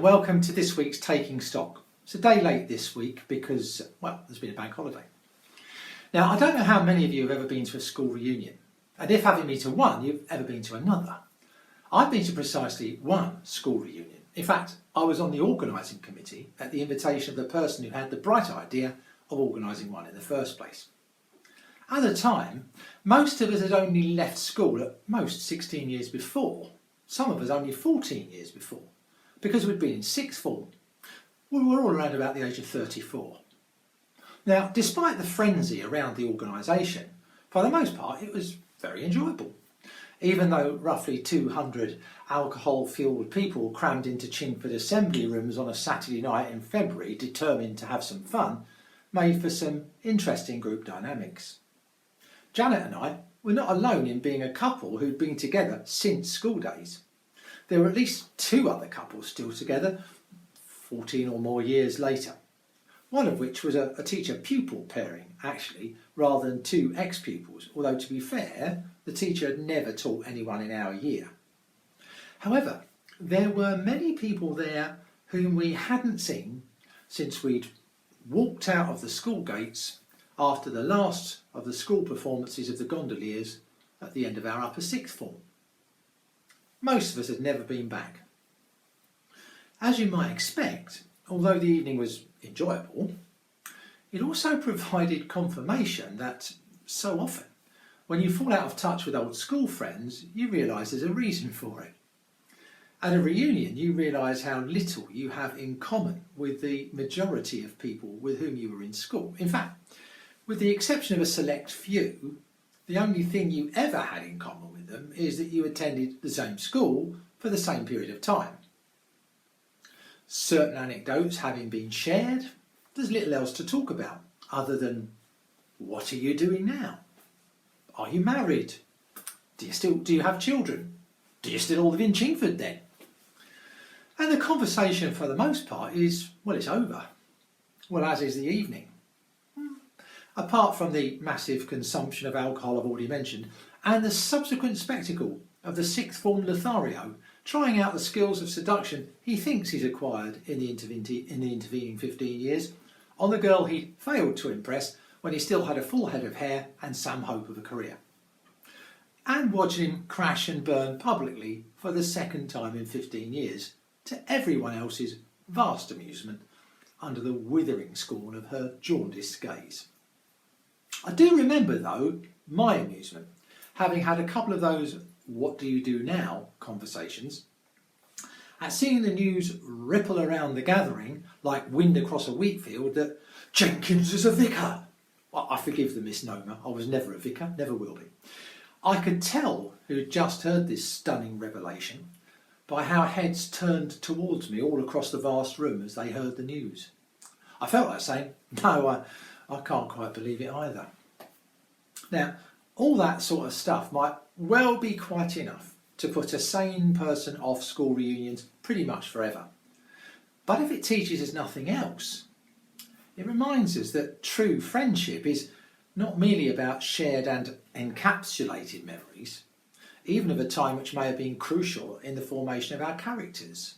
welcome to this week's Taking Stock. It's a day late this week because, well, there's been a bank holiday. Now, I don't know how many of you have ever been to a school reunion, and if having been to one, you've ever been to another. I've been to precisely one school reunion. In fact, I was on the organising committee at the invitation of the person who had the bright idea of organising one in the first place. At the time, most of us had only left school at most 16 years before, some of us only 14 years before, because we'd been in sixth form. We were all around about the age of 34. Now, despite the frenzy around the organisation, for the most part it was very enjoyable. Even though roughly 200 alcohol-fuelled people crammed into Chingford assembly rooms on a Saturday night in February, determined to have some fun, made for some interesting group dynamics. Janet and I were not alone in being a couple who'd been together since school days. There were at least two other couples still together 14 or more years later, one of which was a teacher-pupil pairing, actually, rather than two ex-pupils, although to be fair, the teacher had never taught anyone in our year. However, there were many people there whom we hadn't seen since we'd walked out of the school gates after the last of the school performances of the gondoliers at the end of our upper sixth form. Most of us had never been back. As you might expect, although the evening was enjoyable, it also provided confirmation that so often, when you fall out of touch with old school friends, you realise there's a reason for it. At a reunion, you realise how little you have in common with the majority of people with whom you were in school. In fact, with the exception of a select few, the only thing you ever had in common with them is that you attended the same school for the same period of time. Certain anecdotes having been shared, there's little else to talk about other than, what are you doing now? Are you married? Do you have children? Do you still all live in Chingford then? And the conversation for the most part is, well, it's over. Well, as is the evening. Apart from the massive consumption of alcohol I've already mentioned, and the subsequent spectacle of the sixth form Lothario trying out the skills of seduction he thinks he's acquired in the intervening 15 years on the girl he failed to impress when he still had a full head of hair and some hope of a career. And watching him crash and burn publicly for the second time in 15 years, to everyone else's vast amusement, under the withering scorn of her jaundiced gaze. I do remember, though, my amusement, having had a couple of those "what do you do now" conversations, at seeing the news ripple around the gathering like wind across a wheat field that Jenkins is a vicar. Well, I forgive the misnomer, I was never a vicar, never will be. I could tell who'd just heard this stunning revelation by how heads turned towards me all across the vast room as they heard the news. I felt like saying, no, I can't quite believe it either. Now, all that sort of stuff might well be quite enough to put a sane person off school reunions pretty much forever. But if it teaches us nothing else, it reminds us that true friendship is not merely about shared and encapsulated memories, even of a time which may have been crucial in the formation of our characters.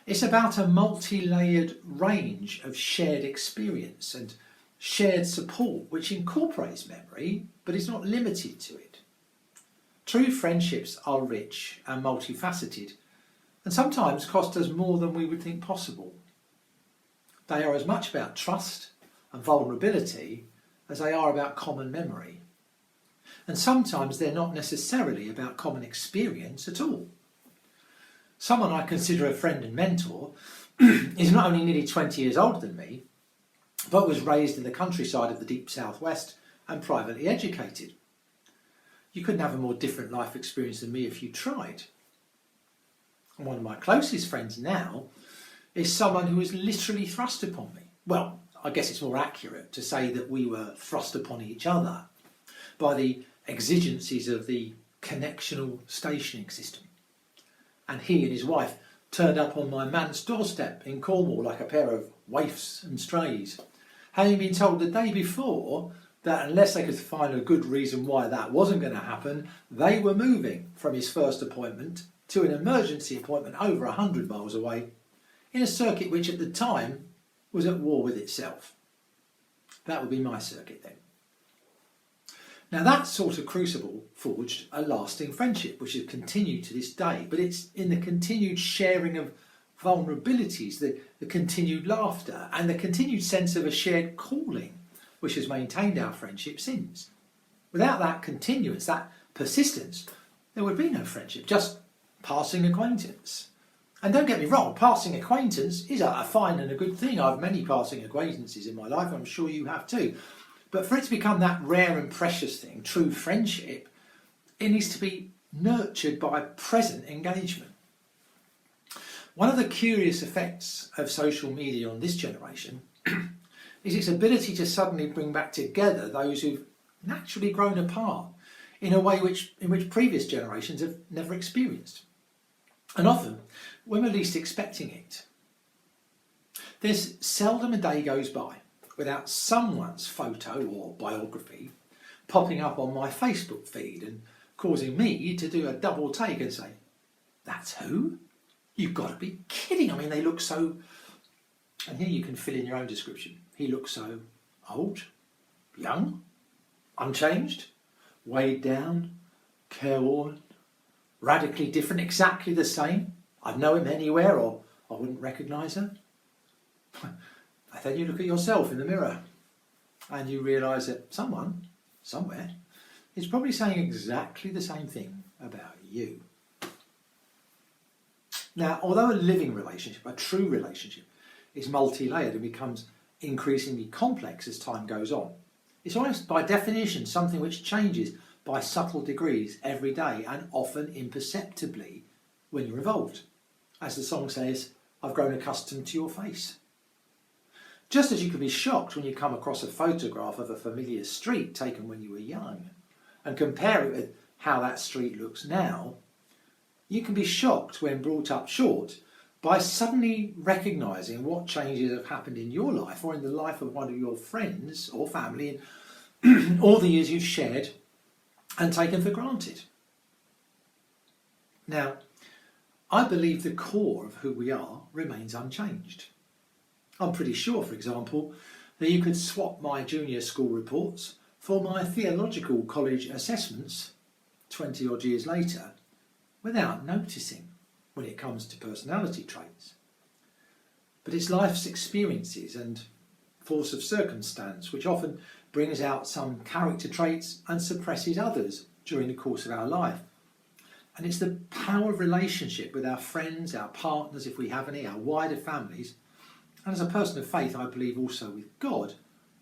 It's about a multi-layered range of shared experience and shared support which incorporates memory but is not limited to it. True friendships are rich and multifaceted and sometimes cost us more than we would think possible. They are as much about trust and vulnerability as they are about common memory. And sometimes they're not necessarily about common experience at all. Someone I consider a friend and mentor is not only nearly 20 years older than me, but was raised in the countryside of the deep southwest and privately educated. You couldn't have a more different life experience than me if you tried. And one of my closest friends now is someone who was literally thrust upon me. Well, I guess it's more accurate to say that we were thrust upon each other by the exigencies of the connectional stationing system. And he and his wife turned up on my manse doorstep in Cornwall like a pair of waifs and strays, having been told the day before that unless they could find a good reason why that wasn't going to happen, they were moving from his first appointment to an emergency appointment over 100 miles away in a circuit which at the time was at war with itself. That would be my circuit then. Now that sort of crucible forged a lasting friendship which has continued to this day, but it's in the continued sharing of vulnerabilities, the continued laughter and the continued sense of a shared calling which has maintained our friendship since. Without that continuance, that persistence, there would be no friendship, just passing acquaintance. And don't get me wrong, passing acquaintance is a fine and a good thing. I have many passing acquaintances in my life, I'm sure you have too. But for it to become that rare and precious thing, true friendship, it needs to be nurtured by present engagement. One of the curious effects of social media on this generation is its ability to suddenly bring back together those who've naturally grown apart in a way in which previous generations have never experienced. And often, when we're least expecting it. There's seldom a day goes by without someone's photo or biography popping up on my Facebook feed and causing me to do a double take and say, that's who? You've got to be kidding. I mean, they look so... And here you can fill in your own description. He looks so old, young, unchanged, weighed down, careworn, radically different, exactly the same. I'd know him anywhere or I wouldn't recognise her. And then you look at yourself in the mirror and you realise that someone, somewhere, is probably saying exactly the same thing about you. Now, although a living relationship, a true relationship, is multi-layered and becomes increasingly complex as time goes on, it's almost by definition something which changes by subtle degrees every day and often imperceptibly when you're involved. As the song says, I've grown accustomed to your face. Just as you can be shocked when you come across a photograph of a familiar street taken when you were young and compare it with how that street looks now, you can be shocked when brought up short by suddenly recognising what changes have happened in your life or in the life of one of your friends or family in all the years you've shared and taken for granted. Now, I believe the core of who we are remains unchanged. I'm pretty sure, for example, that you could swap my junior school reports for my theological college assessments 20 odd years later without noticing when it comes to personality traits. But it's life's experiences and force of circumstance which often brings out some character traits and suppresses others during the course of our life. And it's the power of relationship with our friends, our partners, if we have any, our wider families, and as a person of faith, I believe also with God,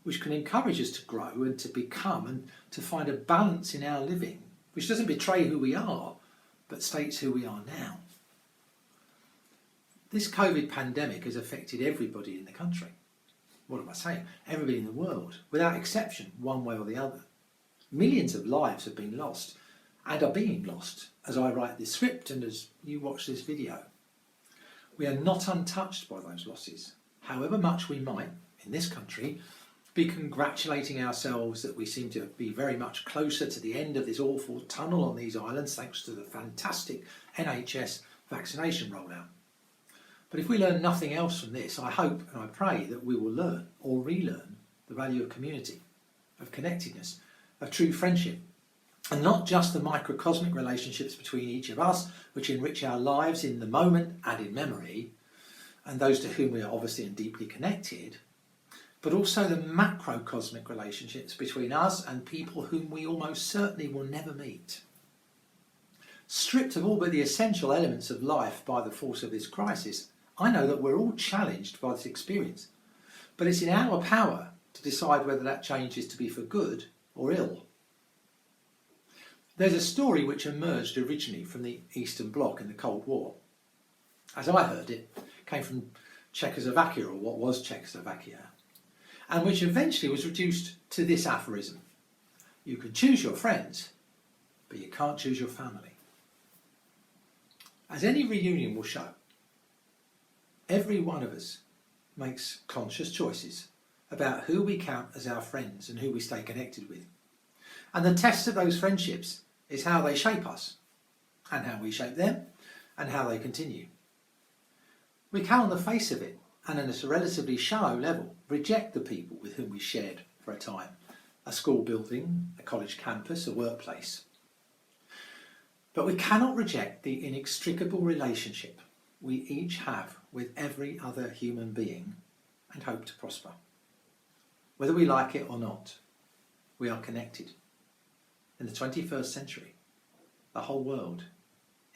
which can encourage us to grow and to become and to find a balance in our living, which doesn't betray who we are, but states who we are now. This COVID pandemic has affected everybody in the country. What am I saying? Everybody in the world, without exception, one way or the other. Millions of lives have been lost and are being lost as I write this script and as you watch this video. We are not untouched by those losses, however much we might, in this country, be congratulating ourselves that we seem to be very much closer to the end of this awful tunnel on these islands thanks to the fantastic NHS vaccination rollout. But if we learn nothing else from this, I hope and I pray that we will learn or relearn the value of community, of connectedness, of true friendship, and not just the microcosmic relationships between each of us, which enrich our lives in the moment and in memory, and those to whom we are obviously and deeply connected, but also the macrocosmic relationships between us and people whom we almost certainly will never meet. Stripped of all but the essential elements of life by the force of this crisis, I know that we're all challenged by this experience, but it's in our power to decide whether that change is to be for good or ill. There's a story which emerged originally from the Eastern Bloc in the Cold War. As I heard it, came from Czechoslovakia, or what was Czechoslovakia, and which eventually was reduced to this aphorism: you can choose your friends, but you can't choose your family. As any reunion will show, every one of us makes conscious choices about who we count as our friends and who we stay connected with. And the test of those friendships is how they shape us, and how we shape them, and how they continue. We can, on the face of it, and at a relatively shallow level, reject the people with whom we shared for a time, a school building, a college campus, a workplace. But we cannot reject the inextricable relationship we each have with every other human being and hope to prosper. Whether we like it or not, we are connected. In the 21st century, the whole world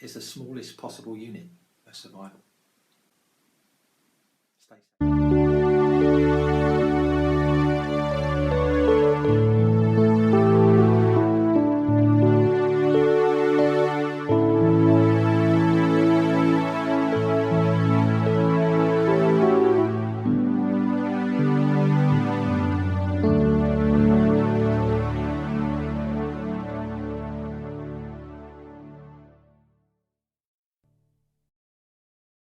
is the smallest possible unit of survival. Stay safe.